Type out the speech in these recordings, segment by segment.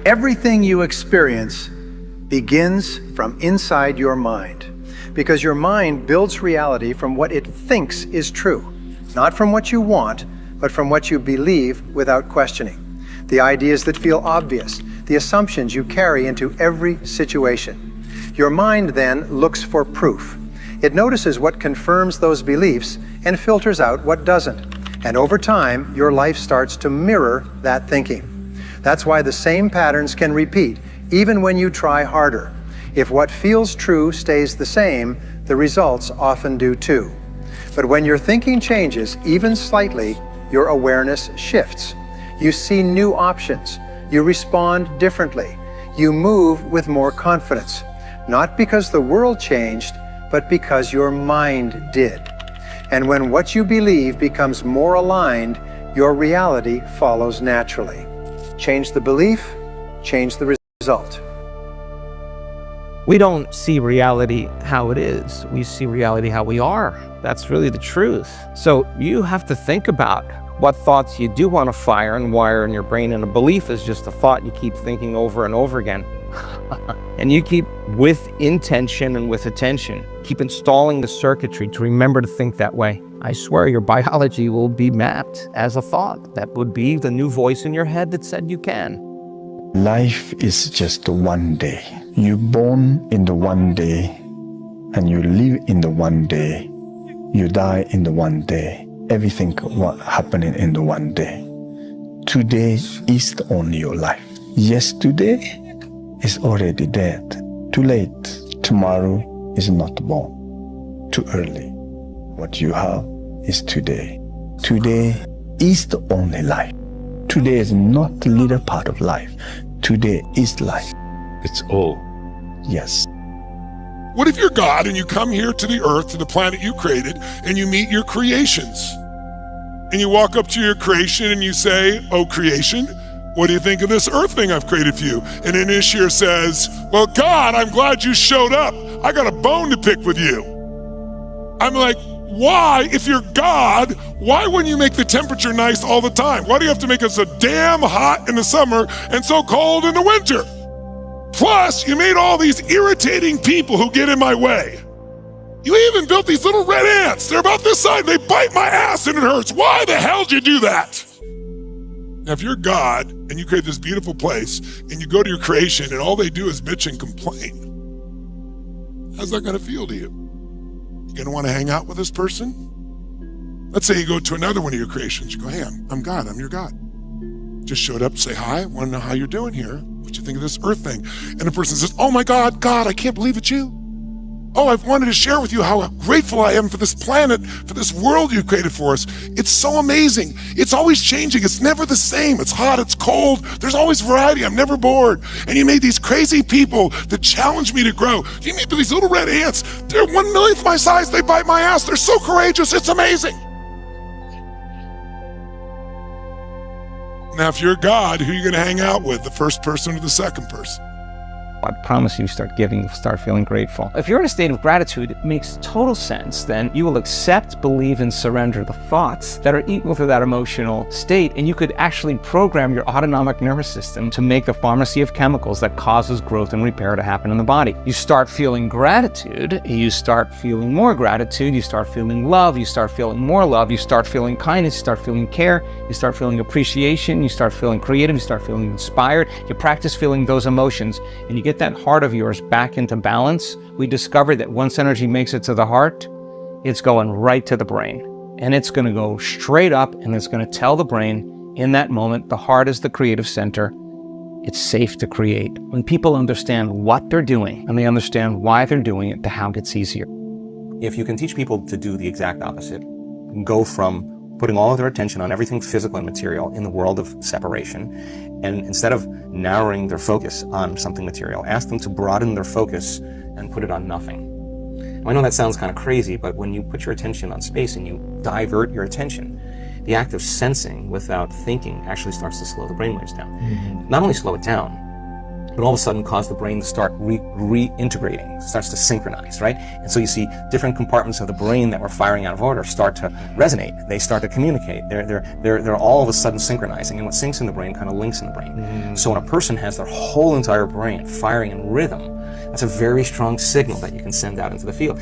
Everything you experience begins from inside your mind, because your mind builds reality from what it thinks is true, not from what you want, but from what you believe without questioning. The ideas that feel obvious, the assumptions you carry into every situation. Your mind then looks for proof. It notices what confirms those beliefs and filters out what doesn't. And over time, your life starts to mirror that thinking. That's why the same patterns can repeat, even when you try harder. If what feels true stays the same, the results often do too. But when your thinking changes, even slightly, your awareness shifts. You see new options. You respond differently. You move with more confidence. Not because the world changed, but because your mind did. And when what you believe becomes more aligned, your reality follows naturally. Change the belief, change the result. We don't see reality how it is. We see reality how we are. That's really the truth. So you have to think about what thoughts you do want to fire and wire in your brain. And a belief is just a thought you keep thinking over and over again. And you keep, with intention and with attention, keep installing the circuitry to remember to think that way. I swear your biology will be mapped as a thought. That would be the new voice in your head that said you can. Life is just one day. You're born in the one day, and you live in the one day. You die in the one day. Everything happening in the one day. Today is the only your life. Yesterday is already dead. Too late. Tomorrow is not born. Too early. What you have is today. Today is the only life. Today is not the little part of life. Today is life. It's all. Yes. What if you're God and you come here to the earth, to the planet you created, and you meet your creations? And you walk up to your creation and you say, "Oh, creation, what do you think of this earth thing I've created for you?" And Inishir says, "Well, God, I'm glad you showed up. I got a bone to pick with you." I'm like, why, if you're God, why wouldn't you make the temperature nice all the time? Why do you have to make it so damn hot in the summer and so cold in the winter? Plus, you made all these irritating people who get in my way. You even built these little red ants. They're about this size. They bite my ass and it hurts. Why the hell did you do that? Now, if you're God and you create this beautiful place and you go to your creation and all they do is bitch and complain, how's that going to feel to you? You going to want to hang out with this person? Let's say you go to another one of your creations. You go, "Hey, I'm God. I'm your God. Just showed up to say hi. Want to know how you're doing here. What you think of this earth thing?" And the person says, "Oh my God, I can't believe it's you. Oh, I've wanted to share with you how grateful I am for this planet, for this world you created for us. It's so amazing. It's always changing. It's never the same. It's hot, it's cold. There's always variety. I'm never bored. And you made these crazy people that challenge me to grow. You made these little red ants. They're 1/millionth my size. They bite my ass. They're so courageous. It's amazing." Now, if you're God, who are you going to hang out with, the first person or the second person? I promise you start giving, you'll start feeling grateful. If you're in a state of gratitude, it makes total sense. Then you will accept, believe, and surrender the thoughts that are equal to that emotional state, and you could actually program your autonomic nervous system to make the pharmacy of chemicals that causes growth and repair to happen in the body. You start feeling gratitude, you start feeling more gratitude, you start feeling love, you start feeling more love, you start feeling kindness, you start feeling care, you start feeling appreciation, you start feeling creative, you start feeling inspired. You practice feeling those emotions, and you get that heart of yours back into balance. We discovered that once energy makes it to the heart, it's going right to the brain, and it's going to go straight up, and it's going to tell the brain in that moment, the heart is the creative center. It's safe to create. When people understand what they're doing and they understand why they're doing it, the how gets easier. If you can teach people to do the exact opposite, go from putting all of their attention on everything physical and material in the world of separation, and instead of narrowing their focus on something material, ask them to broaden their focus and put it on nothing. I know that sounds kind of crazy, but when you put your attention on space and you divert your attention, the act of sensing without thinking actually starts to slow the brainwaves down. Not only slow it down, but all of a sudden cause the brain to start reintegrating, starts to synchronize, right? And so you see different compartments of the brain that were firing out of order start to resonate. They start to communicate. They're all of a sudden synchronizing, and what syncs in the brain kind of links in the brain. So when a person has their whole entire brain firing in rhythm, that's a very strong signal that you can send out into the field.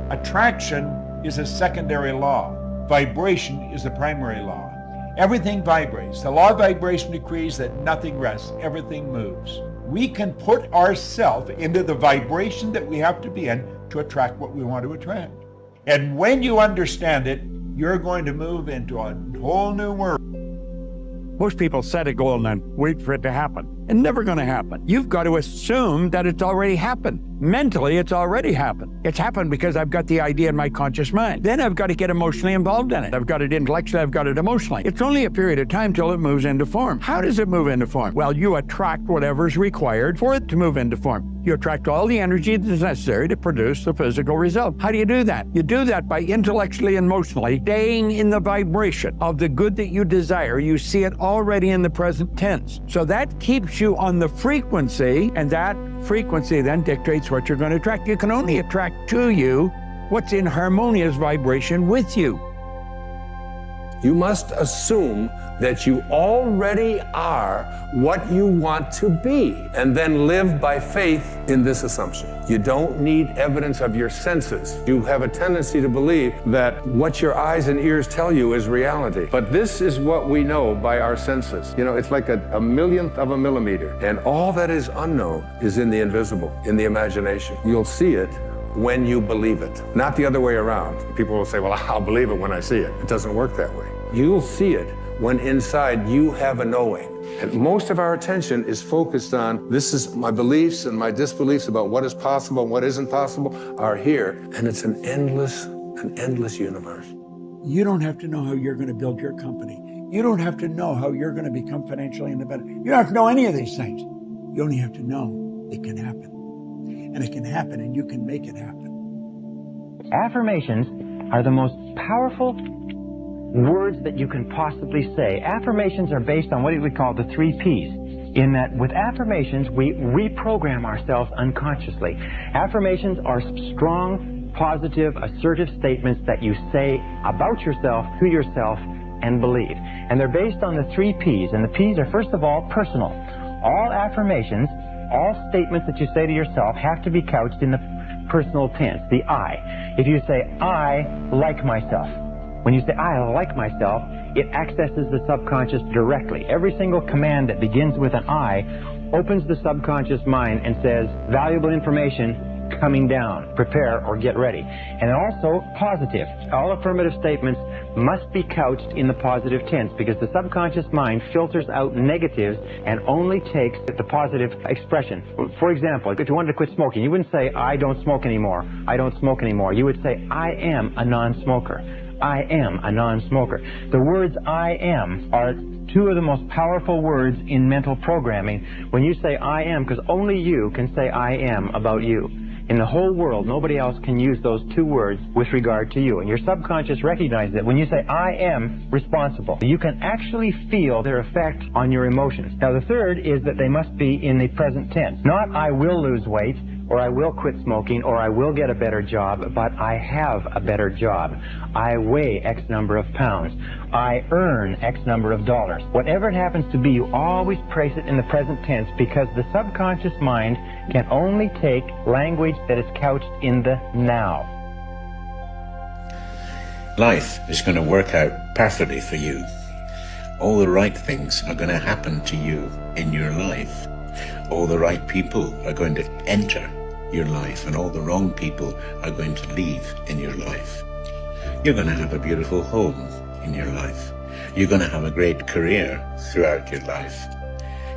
Attraction is a secondary law. Vibration is the primary law. Everything vibrates. The law of vibration decrees that nothing rests, everything moves. We can put ourselves into the vibration that we have to be in to attract what we want to attract. And when you understand it, you're going to move into a whole new world. Most people set a goal and then wait for it to happen. It's never going to happen. You've got to assume that it's already happened. Mentally, it's already happened. It's happened because I've got the idea in my conscious mind. Then I've got to get emotionally involved in it. I've got it intellectually, I've got it emotionally. It's only a period of time till it moves into form. How does it move into form? Well, you attract whatever's required for it to move into form. You attract all the energy that's necessary to produce the physical result. How do you do that? You do that by intellectually and emotionally staying in the vibration of the good that you desire. You see it already in the present tense. So that keeps you on the frequency, and that frequency then dictates what you're going to attract. You can only attract to you what's in harmonious vibration with you. You must assume that you already are what you want to be, and then live by faith in this assumption. You don't need evidence of your senses. You have a tendency to believe that what your eyes and ears tell you is reality. But this is what we know by our senses. You know, it's like a millionth of a millimeter, and all that is unknown is in the invisible, in the imagination. You'll see it when you believe it, not the other way around. People will say, well, I'll believe it when I see it. It doesn't work that way. You'll see it when inside you have a knowing. And most of our attention is focused on, this is my beliefs and my disbeliefs about what is possible and what isn't possible are here. And it's an endless universe. You don't have to know how you're going to build your company. You don't have to know how you're going to become financially independent. You don't have to know any of these things. You only have to know it can happen. And it can happen, and you can make it happen. Affirmations are the most powerful words that you can possibly say. Affirmations are based on what we call the 3 Ps, in that with affirmations, we reprogram ourselves unconsciously. Affirmations are strong, positive, assertive statements that you say about yourself, to yourself, and believe. And they're based on the 3 Ps, and the Ps are, first of all, personal. All affirmations, all statements that you say to yourself have to be couched in the personal tense, the I. If you say, I like myself, when you say, I like myself, it accesses the subconscious directly. Every single command that begins with an I opens the subconscious mind and says, valuable information coming down, prepare or get ready. And also positive. All affirmative statements must be couched in the positive tense, because the subconscious mind filters out negatives and only takes the positive expression. For example, if you wanted to quit smoking, you wouldn't say, I don't smoke anymore. I don't smoke anymore. You would say, I am a non-smoker. I am a non-smoker. The words I am are 2 of the most powerful words in mental programming. When you say I am, because only you can say I am about you. In the whole world, nobody else can use those 2 words with regard to you. And your subconscious recognizes that when you say, I am responsible, you can actually feel their effect on your emotions. Now, the third is that they must be in the present tense. Not I will lose weight, or I will quit smoking, or I will get a better job, but I have a better job. I weigh X number of pounds. I earn X number of dollars. Whatever it happens to be, you always place it in the present tense, because the subconscious mind can only take language that is couched in the now. Life is going to work out perfectly for you. All the right things are going to happen to you in your life. All the right people are going to enter your life, and all the wrong people are going to leave in your life. You're going to have a beautiful home in your life. You're going to have a great career throughout your life.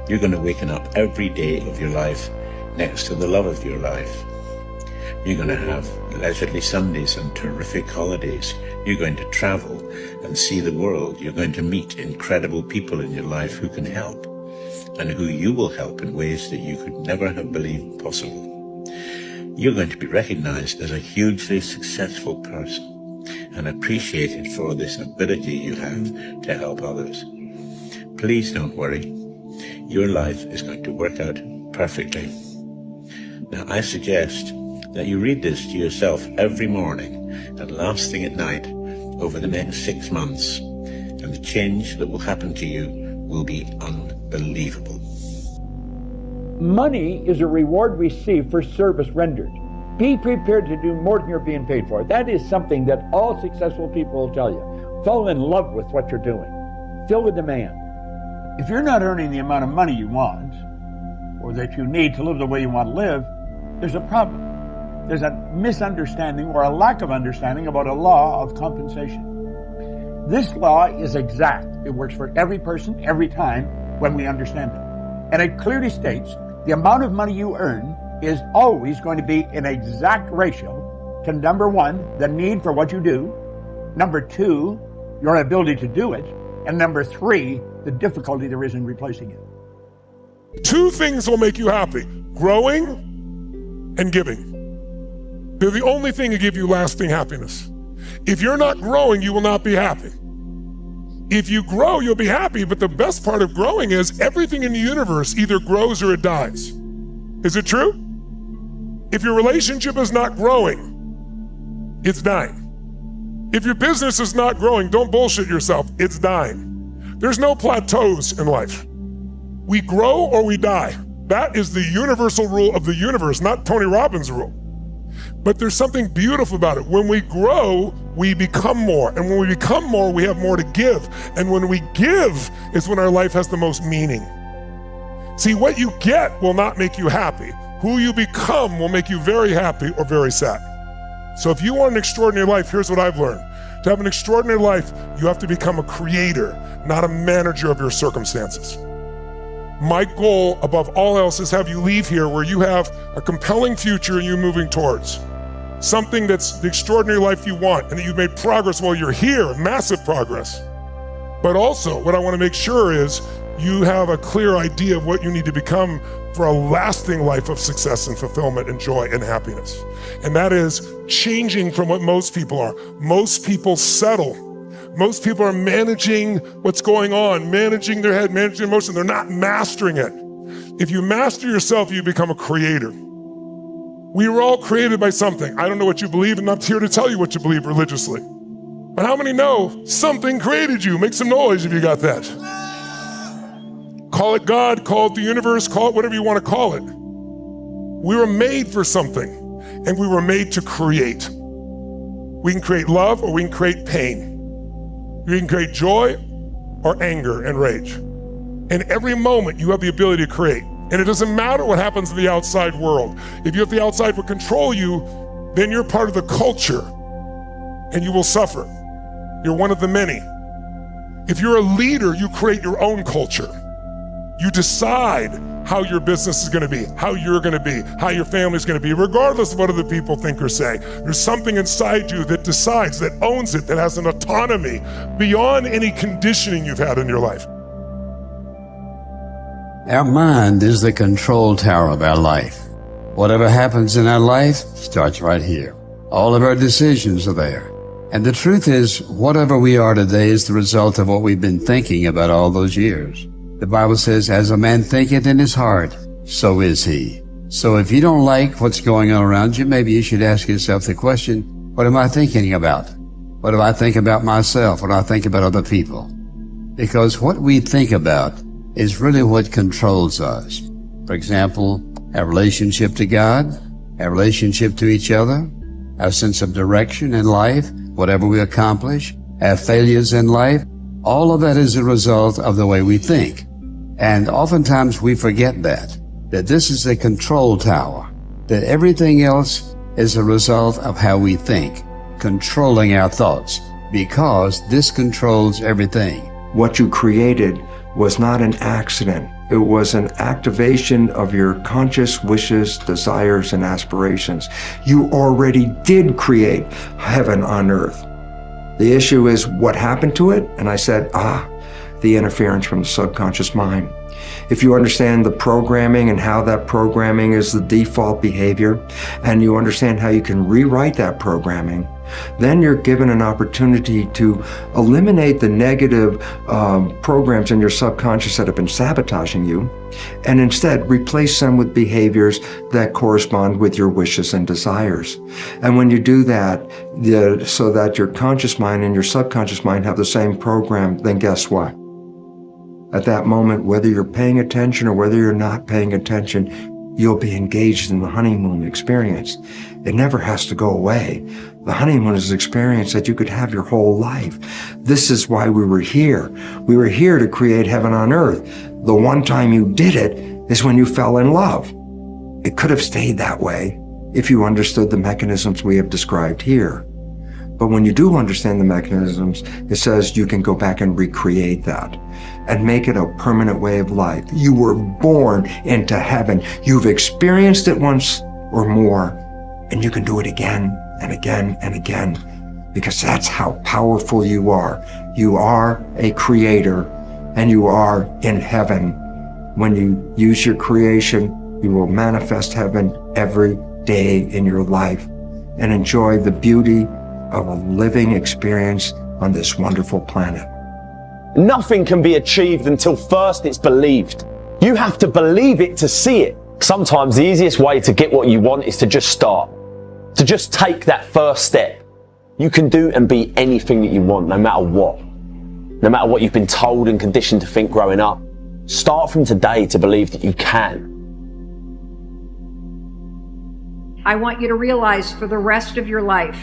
You're going to waken up every day of your life next to the love of your life. You're going to have leisurely Sundays and terrific holidays. You're going to travel and see the world. You're going to meet incredible people in your life who can help, and who you will help in ways that you could never have believed possible. You're going to be recognized as a hugely successful person and appreciated for this ability you have to help others. Please don't worry. your life is going to work out perfectly. Now, I suggest that you read this to yourself every morning and last thing at night over the next 6 months, and the change that will happen to you will be unbelievable. Money is a reward received for service rendered. Be prepared to do more than you're being paid for. That is something that all successful people will tell you. Fall in love with what you're doing. Feel the demand. If you're not earning the amount of money you want, or that you need to live the way you want to live, there's a problem. There's a misunderstanding or a lack of understanding about a law of compensation. This law is exact. It works for every person, every time, when we understand it. And it clearly states the amount of money you earn is always going to be in exact ratio to, number one, the need for what you do, number two, your ability to do it, and number three, the difficulty there is in replacing it. 2 things will make you happy: growing and giving. They're the only thing that give you lasting happiness. If you're not growing, you will not be happy. If you grow, you'll be happy, but the best part of growing is everything in the universe either grows or it dies. Is it true? If your relationship is not growing, it's dying. If your business is not growing, don't bullshit yourself, it's dying. There's no plateaus in life. We grow or we die. That is the universal rule of the universe, not Tony Robbins' rule. But there's something beautiful about it. When we grow, we become more. And when we become more, we have more to give. And when we give is when our life has the most meaning. See, what you get will not make you happy. Who you become will make you very happy or very sad. So if you want an extraordinary life, here's what I've learned. To have an extraordinary life, you have to become a creator, not a manager of your circumstances. My goal above all else is have you leave here where you have a compelling future you're moving towards. Something that's the extraordinary life you want, and that you've made progress while you're here, massive progress. But also, what I want to make sure is you have a clear idea of what you need to become for a lasting life of success and fulfillment and joy and happiness. And that is changing from what most people are. Most people settle. Most people are managing what's going on, managing their head, managing emotion. They're not mastering it. If you master yourself, you become a creator. We were all created by something. I don't know what you believe, and I'm not here to tell you what you believe religiously. But how many know something created you? Make some noise if you got that. Call it God, call it the universe, call it whatever you want to call it. We were made for something, and we were made to create. We can create love or we can create pain. We can create joy or anger and rage. And every moment you have the ability to create. And it doesn't matter what happens in the outside world. If you have the outside will control you, then you're part of the culture and you will suffer. You're one of the many. If you're a leader, you create your own culture. You decide how your business is going to be, how you're going to be, how your family's going to be, regardless of what other people think or say. There's something inside you that decides, that owns it, that has an autonomy beyond any conditioning you've had in your life. Our mind is the control tower of our life. Whatever happens in our life starts right here. All of our decisions are there. And the truth is, whatever we are today is the result of what we've been thinking about all those years. The Bible says, as a man thinketh in his heart, so is he. So if you don't like what's going on around you, maybe you should ask yourself the question, what am I thinking about? What do I think about myself? What do I think about other people? Because what we think about is really what controls us. For example, our relationship to God, our relationship to each other, our sense of direction in life, whatever we accomplish, our failures in life, all of that is a result of the way we think. And oftentimes we forget that this is a control tower, that everything else is a result of how we think, controlling our thoughts, because this controls everything. What you created was not an accident. It was an activation of your conscious wishes, desires, and aspirations. You already did create heaven on earth. The issue is what happened to it, and I said, the interference from the subconscious mind. If you understand the programming and how that programming is the default behavior, and you understand how you can rewrite that programming, Then you're given an opportunity to eliminate the negative programs in your subconscious that have been sabotaging you, and instead replace them with behaviors that correspond with your wishes and desires. And when you do that, so that your conscious mind and your subconscious mind have the same program, then guess what? At that moment, whether you're paying attention or whether you're not paying attention, you'll be engaged in the honeymoon experience. It never has to go away. The honeymoon is an experience that you could have your whole life. This is why we were here. We were here to create heaven on earth. The one time you did it is when you fell in love. It could have stayed that way if you understood the mechanisms we have described here. But when you do understand the mechanisms, it says you can go back and recreate that and make it a permanent way of life. You were born into heaven. You've experienced it once or more, and you can do it again and again and again, because that's how powerful you are. You are a creator, and you are in heaven. When you use your creation, you will manifest heaven every day in your life and enjoy the beauty of a living experience on this wonderful planet. Nothing can be achieved until first it's believed. You have to believe it to see it. Sometimes the easiest way to get what you want is to just start, to just take that first step. You can do and be anything that you want, no matter what. No matter what you've been told and conditioned to think growing up. Start from today to believe that you can. I want you to realize for the rest of your life,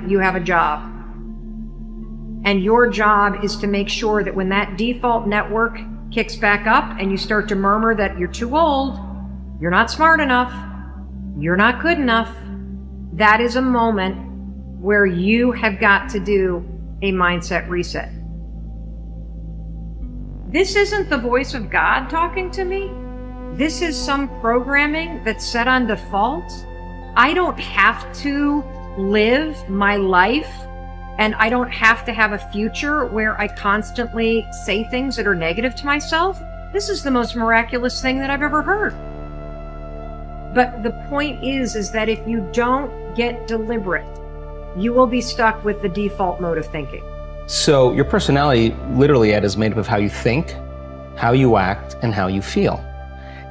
you have a job. And your job is to make sure that when that default network kicks back up and you start to murmur that you're too old, you're not smart enough, you're not good enough, that is a moment where you have got to do a mindset reset. This isn't the voice of God talking to me. This is some programming that's set on default. I don't have to live my life, and I don't have to have a future where I constantly say things that are negative to myself. This is the most miraculous thing that I've ever heard. But the point is that if you don't get deliberate, you will be stuck with the default mode of thinking. So your personality, literally, Ed, is made up of how you think, how you act, and how you feel.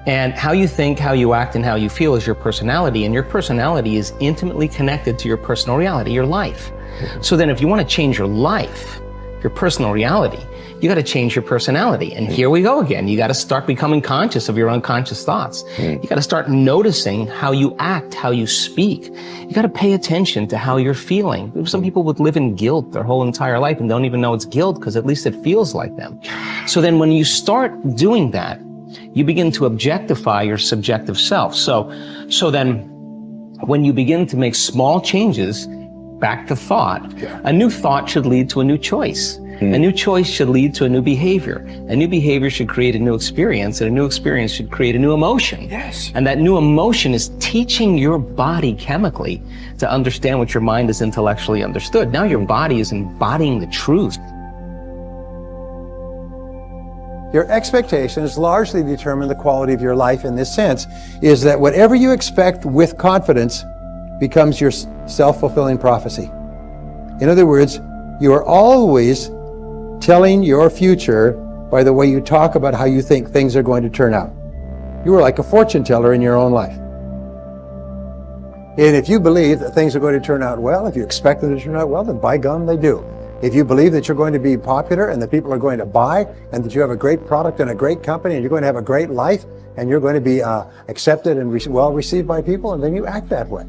And how you think, how you act, and how you feel is your personality, and your personality is intimately connected to your personal reality, your life. So then if you want to change your life, your personal reality, you got to change your personality. And here we go again. You got to start becoming conscious of your unconscious thoughts. You got to start noticing how you act, how you speak. You got to pay attention to how you're feeling. Some people would live in guilt their whole entire life and don't even know it's guilt because at least it feels like them. So then when you start doing that, you begin to objectify your subjective self. So then when you begin to make small changes back to thought, a new thought should lead to a new choice. A new choice should lead to a new behavior. A new behavior should create a new experience, and a new experience should create a new emotion. Yes. And that new emotion is teaching your body chemically to understand what your mind has intellectually understood. Now your body is embodying the truth. Your expectations largely determine the quality of your life in this sense, is that whatever you expect with confidence becomes your self-fulfilling prophecy. In other words, you are always telling your future by the way you talk about how you think things are going to turn out. You are like a fortune teller in your own life. And if you believe that things are going to turn out well, if you expect them to turn out well, then by gum, they do. If you believe that you're going to be popular and that people are going to buy and that you have a great product and a great company and you're going to have a great life and you're going to be accepted and well received by people, and then you act that way.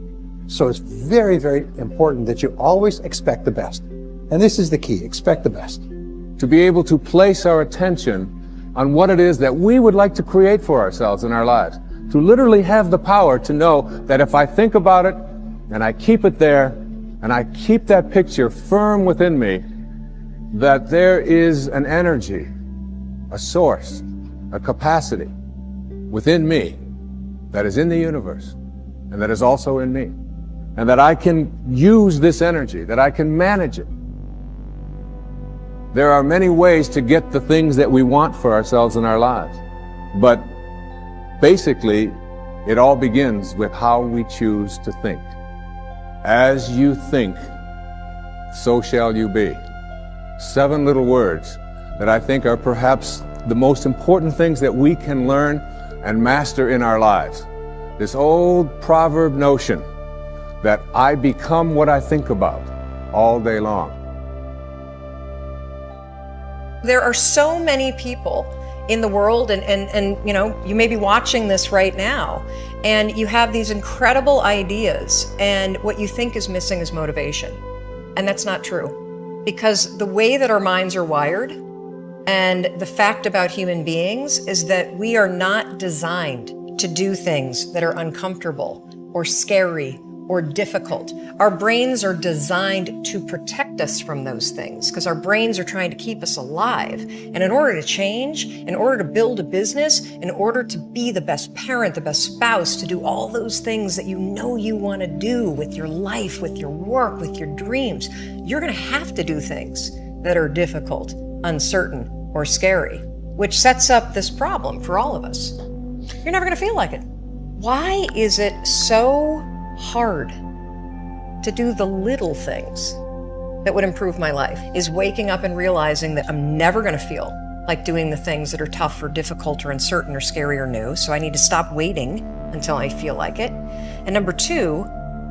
So it's very, very important that you always expect the best. And this is the key, expect the best. To be able to place our attention on what it is that we would like to create for ourselves in our lives. To literally have the power to know that if I think about it and I keep it there and I keep that picture firm within me, that there is an energy, a source, a capacity within me that is in the universe and that is also in me. And that I can use this energy, that I can manage it. There are many ways to get the things that we want for ourselves in our lives. But basically, it all begins with how we choose to think. As you think, so shall you be. 7 little words that I think are perhaps the most important things that we can learn and master in our lives. This old proverb notion that I become what I think about all day long. There are so many people in the world, and you know, you may be watching this right now, and you have these incredible ideas, and what you think is missing is motivation. And that's not true. Because the way that our minds are wired, and the fact about human beings, is that we are not designed to do things that are uncomfortable or scary or difficult. Our brains are designed to protect us from those things because our brains are trying to keep us alive. And in order to change, in order to build a business, in order to be the best parent, the best spouse, to do all those things that you know you want to do with your life, with your work, with your dreams, you're going to have to do things that are difficult, uncertain, or scary, which sets up this problem for all of us. You're never going to feel like it. Why is it so hard to do the little things that would improve my life? Is waking up and realizing that I'm never going to feel like doing the things that are tough or difficult or uncertain or scary or new. So I need to stop waiting until I feel like it. And number 2,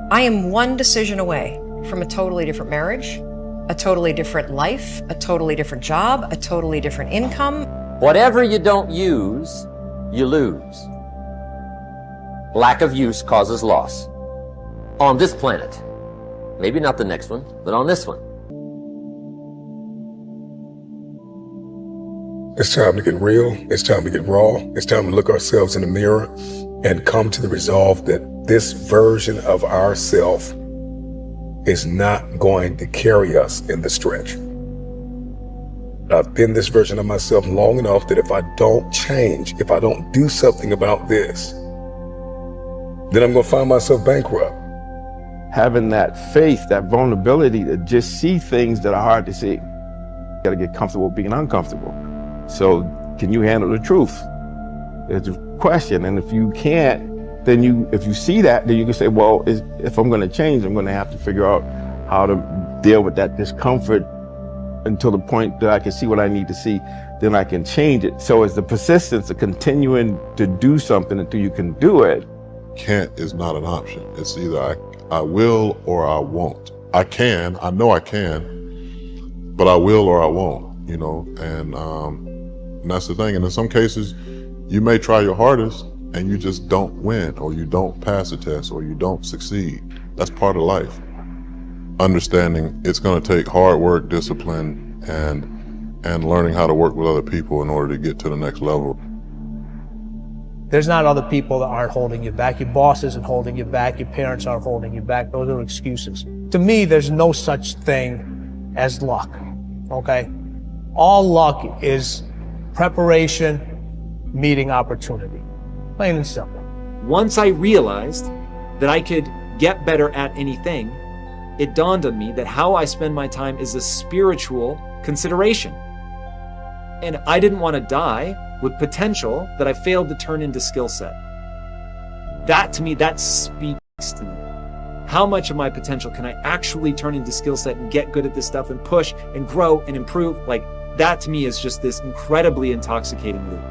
I am one decision away from a totally different marriage, a totally different life, a totally different job, a totally different income. Whatever you don't use, you lose. Lack of use causes loss. On this planet. Maybe not the next one, but on this one. It's time to get real. It's time to get raw. It's time to look ourselves in the mirror and come to the resolve that this version of ourself is not going to carry us in the stretch. I've been this version of myself long enough that if I don't change, if I don't do something about this, then I'm going to find myself bankrupt. Having that faith, that vulnerability to just see things that are hard to see. You got to get comfortable being uncomfortable. So can you handle the truth? It's a question. And if you can't, then if you see that, then you can say, well, if I'm going to change, I'm going to have to figure out how to deal with that discomfort until the point that I can see what I need to see, then I can change it. So it's the persistence of continuing to do something until you can do it. Can't is not an option. It's either I will or I won't. I know I can, but I will or I won't, you know, and that's the thing. And in some cases, you may try your hardest and you just don't win, or you don't pass a test, or you don't succeed. That's part of life. Understanding it's going to take hard work, discipline, and learning how to work with other people in order to get to the next level. There's not other people that aren't holding you back. Your boss isn't holding you back. Your parents aren't holding you back. Those are excuses. To me, there's no such thing as luck, okay? All luck is preparation meeting opportunity. Plain and simple. Once I realized that I could get better at anything, it dawned on me that how I spend my time is a spiritual consideration. And I didn't want to die with potential that I failed to turn into skill set. That to me, that speaks to me. How much of my potential can I actually turn into skill set and get good at this stuff and push and grow and improve? Like, that to me is just this incredibly intoxicating loop.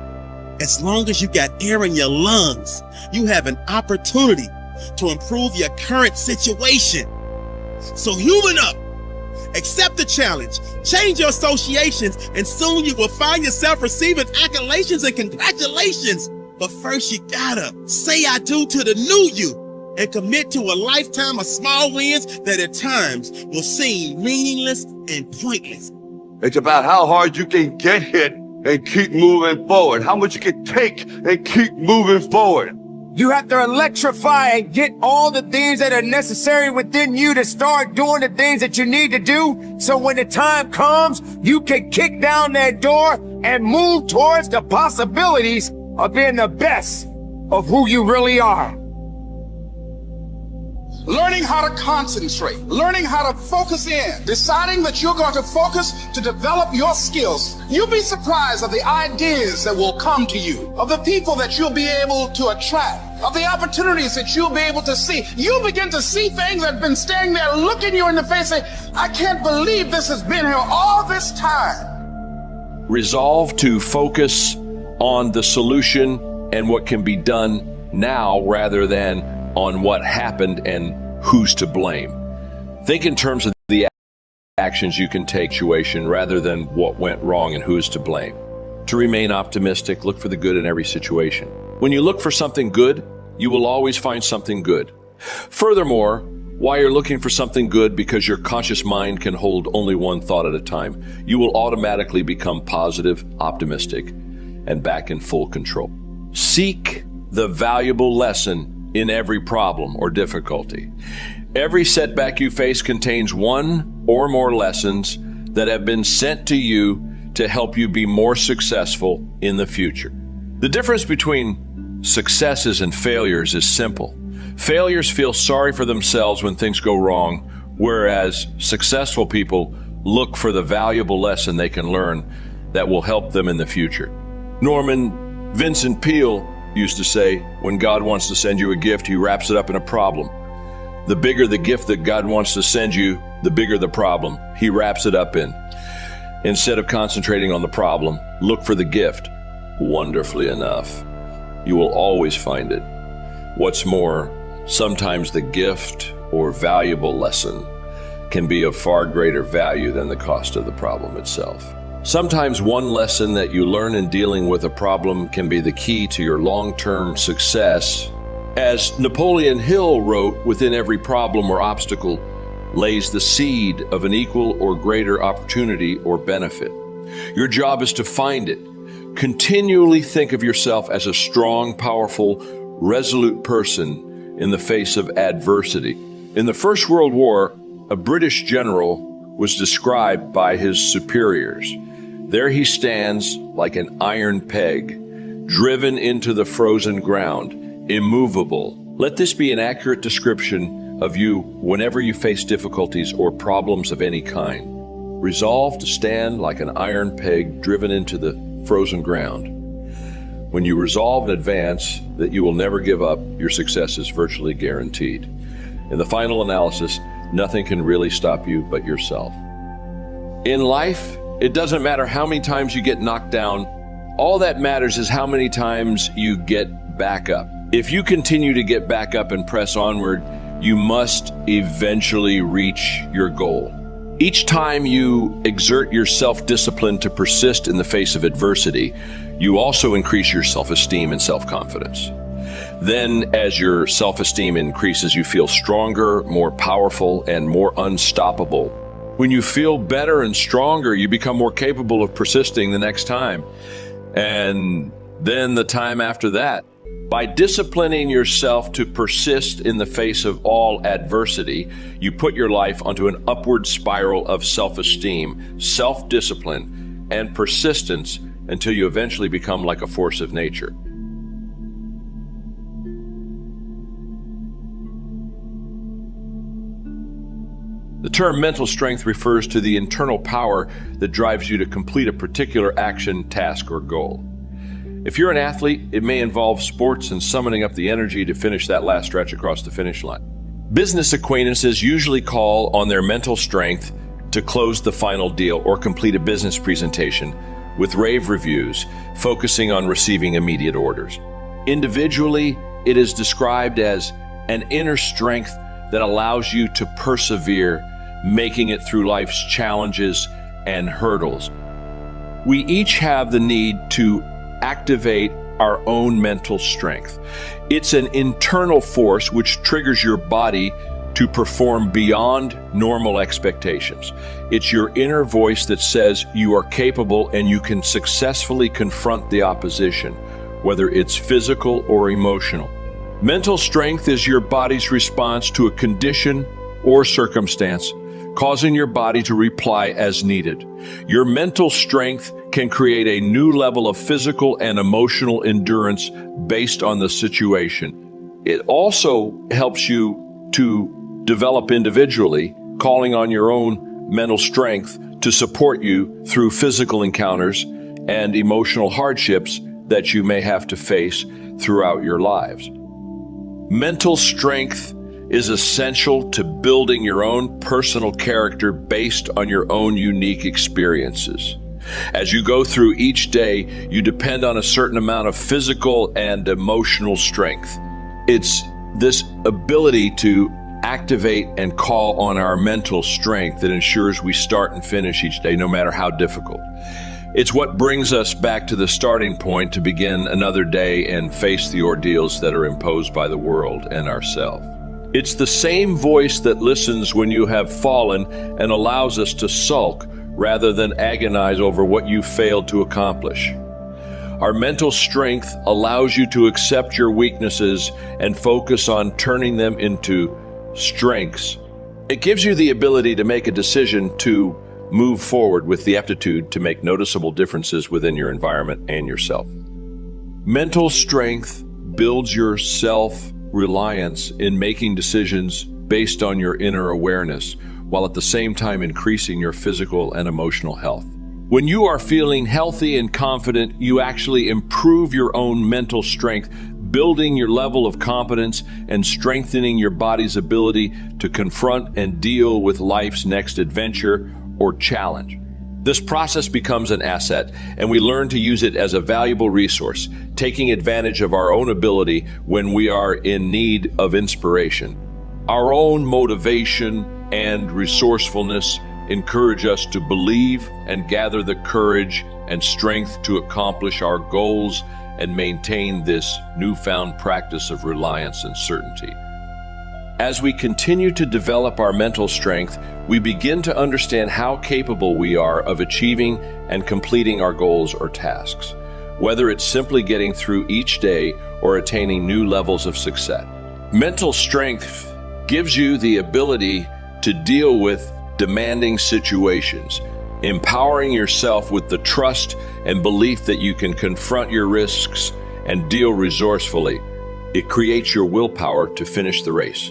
As long as you got air in your lungs, you have an opportunity to improve your current situation. So human up. Accept the challenge, change your associations, and soon you will find yourself receiving accolations and congratulations. But first you gotta say I do to the new you and commit to a lifetime of small wins that at times will seem meaningless and pointless. It's about how hard you can get hit and keep moving forward, how much you can take and keep moving forward. You have to electrify and get all the things that are necessary within you to start doing the things that you need to do. So when the time comes, you can kick down that door and move towards the possibilities of being the best of who you really are. learning how to concentrate, learning how to focus in, deciding that you're going to focus to develop your skills. You'll be surprised of the ideas that will come to you, of the people that you'll be able to attract, of the opportunities that you'll be able to see. You'll begin to see things that have been standing there looking you in the face saying, I can't believe this has been here all this time. Resolve to focus on the solution and what can be done now rather than on what happened and who's to blame. Think in terms of the actions you can take situation rather than what went wrong and who's to blame. To remain optimistic, look for the good in every situation. When you look for something good, you will always find something good. Furthermore, while you're looking for something good, because your conscious mind can hold only one thought at a time, you will automatically become positive, optimistic, and back in full control. Seek the valuable lesson in every problem or difficulty. Every setback you face contains one or more lessons that have been sent to you to help you be more successful in the future. The difference between successes and failures is simple. Failures feel sorry for themselves when things go wrong, whereas successful people look for the valuable lesson they can learn that will help them in the future. Norman Vincent Peale used to say, when God wants to send you a gift, he wraps it up in a problem. The bigger the gift that God wants to send you, the bigger the problem he wraps it up in. Instead of concentrating on the problem, look for the gift. Wonderfully enough, you will always find it. What's more, sometimes the gift or valuable lesson can be of far greater value than the cost of the problem itself. Sometimes one lesson that you learn in dealing with a problem can be the key to your long-term success. As Napoleon Hill wrote, within every problem or obstacle lays the seed of an equal or greater opportunity or benefit. Your job is to find it. Continually think of yourself as a strong, powerful, resolute person in the face of adversity. In the First World War, a British general was described by his superiors. There he stands like an iron peg, driven into the frozen ground, immovable. Let this be an accurate description of you whenever you face difficulties or problems of any kind. Resolve to stand like an iron peg driven into the frozen ground. When you resolve in advance that you will never give up, your success is virtually guaranteed. In the final analysis, nothing can really stop you but yourself. In life, it doesn't matter how many times you get knocked down. All that matters is how many times you get back up. If you continue to get back up and press onward, you must eventually reach your goal. Each time you exert your self-discipline to persist in the face of adversity, you also increase your self-esteem and self-confidence. Then, as your self-esteem increases, you feel stronger, more powerful, and more unstoppable. When you feel better and stronger, you become more capable of persisting the next time, and then the time after that. By disciplining yourself to persist in the face of all adversity, you put your life onto an upward spiral of self-esteem, self-discipline, and persistence until you eventually become like a force of nature. The term mental strength refers to the internal power that drives you to complete a particular action, task, or goal. If you're an athlete, it may involve sports and summoning up the energy to finish that last stretch across the finish line. Business acquaintances usually call on their mental strength to close the final deal or complete a business presentation with rave reviews, focusing on receiving immediate orders. Individually, it is described as an inner strength that allows you to persevere, making it through life's challenges and hurdles. We each have the need to activate our own mental strength. It's an internal force which triggers your body to perform beyond normal expectations. It's your inner voice that says you are capable and you can successfully confront the opposition, whether it's physical or emotional. Mental strength is your body's response to a condition or circumstance, causing your body to reply as needed. Your mental strength can create a new level of physical and emotional endurance based on the situation. It also helps you to develop individually, calling on your own mental strength to support you through physical encounters and emotional hardships that you may have to face throughout your lives. Mental strength is essential to building your own personal character based on your own unique experiences. As you go through each day, you depend on a certain amount of physical and emotional strength. It's this ability to activate and call on our mental strength that ensures we start and finish each day, no matter how difficult. It's what brings us back to the starting point to begin another day and face the ordeals that are imposed by the world and ourselves. It's the same voice that listens when you have fallen and allows us to sulk rather than agonize over what you failed to accomplish. Our mental strength allows you to accept your weaknesses and focus on turning them into strengths. It gives you the ability to make a decision to move forward with the aptitude to make noticeable differences within your environment and yourself. Mental strength builds your self-reliance in making decisions based on your inner awareness, while at the same time increasing your physical and emotional health. When you are feeling healthy and confident, you actually improve your own mental strength, building your level of competence and strengthening your body's ability to confront and deal with life's next adventure or challenge. This process becomes an asset, and we learn to use it as a valuable resource, taking advantage of our own ability when we are in need of inspiration. Our own motivation and resourcefulness encourage us to believe and gather the courage and strength to accomplish our goals and maintain this newfound practice of reliance and certainty. As we continue to develop our mental strength, we begin to understand how capable we are of achieving and completing our goals or tasks, whether it's simply getting through each day or attaining new levels of success. Mental strength gives you the ability to deal with demanding situations, empowering yourself with the trust and belief that you can confront your risks and deal resourcefully. It creates your willpower to finish the race,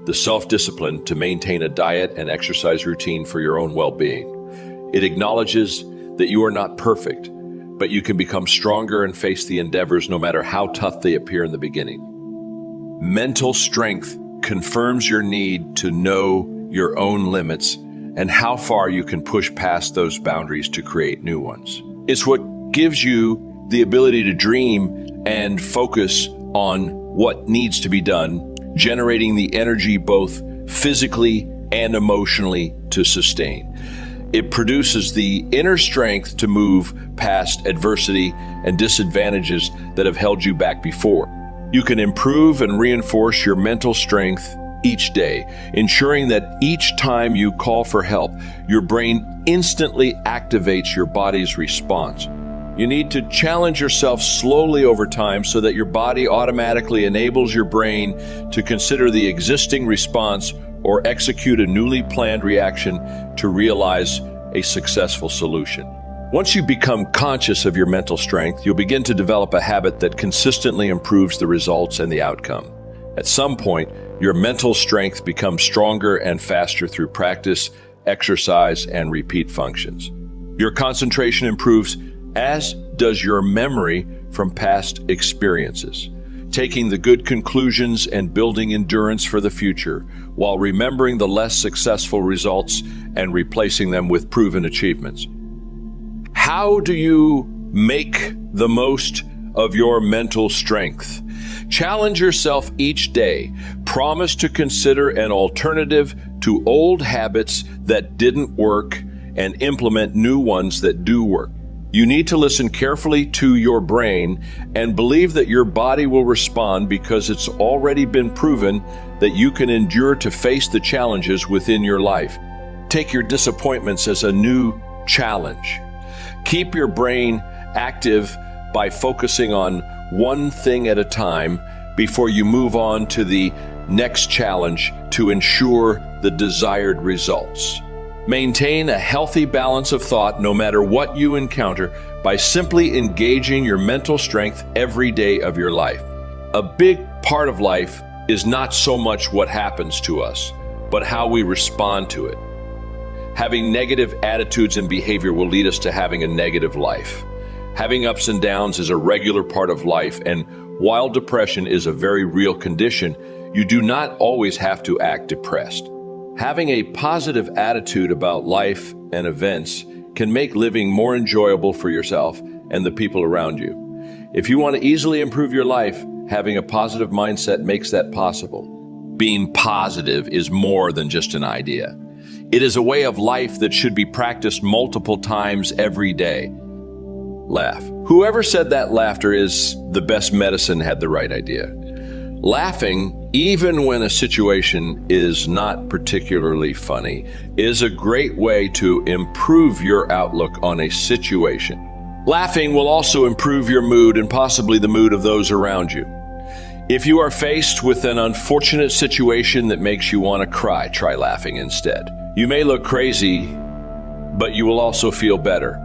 the self-discipline to maintain a diet and exercise routine for your own well-being. It acknowledges that you are not perfect, but you can become stronger and face the endeavors no matter how tough they appear in the beginning. Mental strength confirms your need to know your own limits and how far you can push past those boundaries to create new ones. It's what gives you the ability to dream and focus on what needs to be done, generating the energy both physically and emotionally to sustain. It produces the inner strength to move past adversity and disadvantages that have held you back before. You can improve and reinforce your mental strength each day, ensuring that each time you call for help, your brain instantly activates your body's response. You need to challenge yourself slowly over time so that your body automatically enables your brain to consider the existing response or execute a newly planned reaction to realize a successful solution. Once you become conscious of your mental strength, you'll begin to develop a habit that consistently improves the results and the outcome. At some point, your mental strength becomes stronger and faster through practice, exercise, and repeat functions. Your concentration improves, as does your memory from past experiences, taking the good conclusions and building endurance for the future, while remembering the less successful results and replacing them with proven achievements. How do you make the most of your mental strength? Challenge yourself each day. Promise to consider an alternative to old habits that didn't work and implement new ones that do work. You need to listen carefully to your brain and believe that your body will respond because it's already been proven that you can endure to face the challenges within your life. Take your disappointments as a new challenge. Keep your brain active by focusing on one thing at a time before you move on to the next challenge to ensure the desired results. Maintain a healthy balance of thought no matter what you encounter by simply engaging your mental strength every day of your life. A big part of life is not so much what happens to us, but how we respond to it. Having negative attitudes and behavior will lead us to having a negative life. Having ups and downs is a regular part of life, and while depression is a very real condition, you do not always have to act depressed. Having a positive attitude about life and events can make living more enjoyable for yourself and the people around you. If you want to easily improve your life, having a positive mindset makes that possible. Being positive is more than just an idea. It is a way of life that should be practiced multiple times every day. Laugh. Whoever said that laughter is the best medicine had the right idea. Laughing, even when a situation is not particularly funny, is a great way to improve your outlook on a situation. Laughing will also improve your mood and possibly the mood of those around you. If you are faced with an unfortunate situation that makes you want to cry, try laughing instead. You may look crazy, but you will also feel better.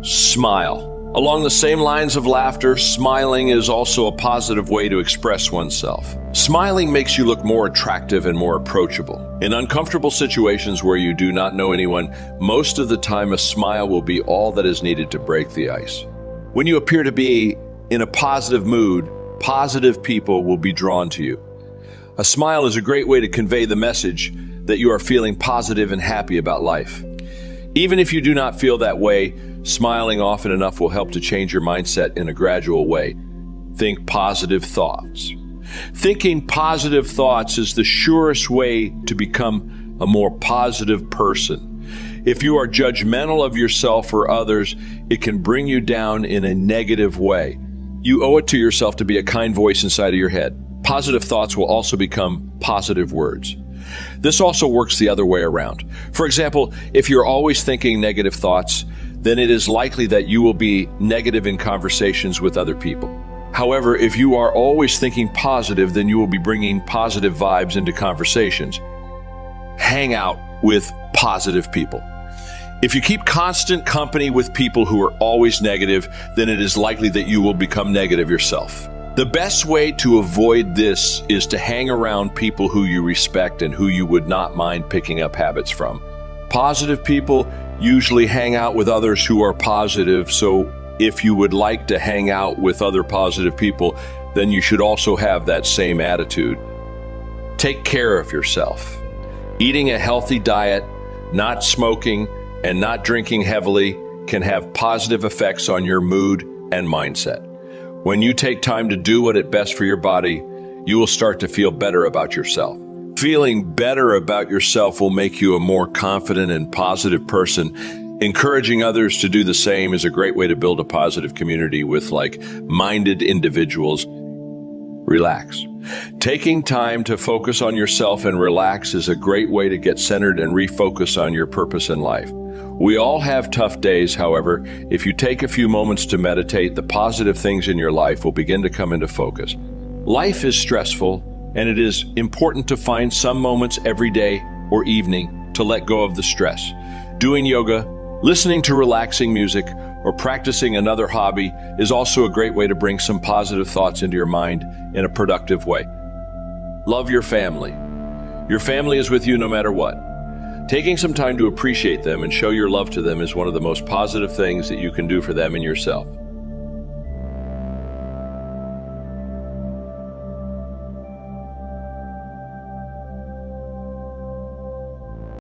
Smile. Along the same lines of laughter, smiling is also a positive way to express oneself. Smiling makes you look more attractive and more approachable. In uncomfortable situations where you do not know anyone, most of the time a smile will be all that is needed to break the ice. When you appear to be in a positive mood, positive people will be drawn to you. A smile is a great way to convey the message that you are feeling positive and happy about life. Even if you do not feel that way, smiling often enough will help to change your mindset in a gradual way. Think positive thoughts. Thinking positive thoughts is the surest way to become a more positive person. If you are judgmental of yourself or others, it can bring you down in a negative way. You owe it to yourself to be a kind voice inside of your head. Positive thoughts will also become positive words. This also works the other way around. For example, if you're always thinking negative thoughts, then it is likely that you will be negative in conversations with other people. However, if you are always thinking positive, then you will be bringing positive vibes into conversations. Hang out with positive people. If you keep constant company with people who are always negative, then it is likely that you will become negative yourself. The best way to avoid this is to hang around people who you respect and who you would not mind picking up habits from. Positive people usually hang out with others who are positive, so if you would like to hang out with other positive people, then you should also have that same attitude. Take care of yourself. Eating a healthy diet, not smoking, and not drinking heavily can have positive effects on your mood and mindset. When you take time to do what is best for your body, you will start to feel better about yourself. Feeling better about yourself will make you a more confident and positive person. Encouraging others to do the same is a great way to build a positive community with like-minded individuals. Relax. Taking time to focus on yourself and relax is a great way to get centered and refocus on your purpose in life. We all have tough days, however. If you take a few moments to meditate, the positive things in your life will begin to come into focus. Life is stressful, and it is important to find some moments every day or evening to let go of the stress. Doing yoga, listening to relaxing music, or practicing another hobby is also a great way to bring some positive thoughts into your mind in a productive way. Love your family. Your family is with you no matter what. Taking some time to appreciate them and show your love to them is one of the most positive things that you can do for them and yourself.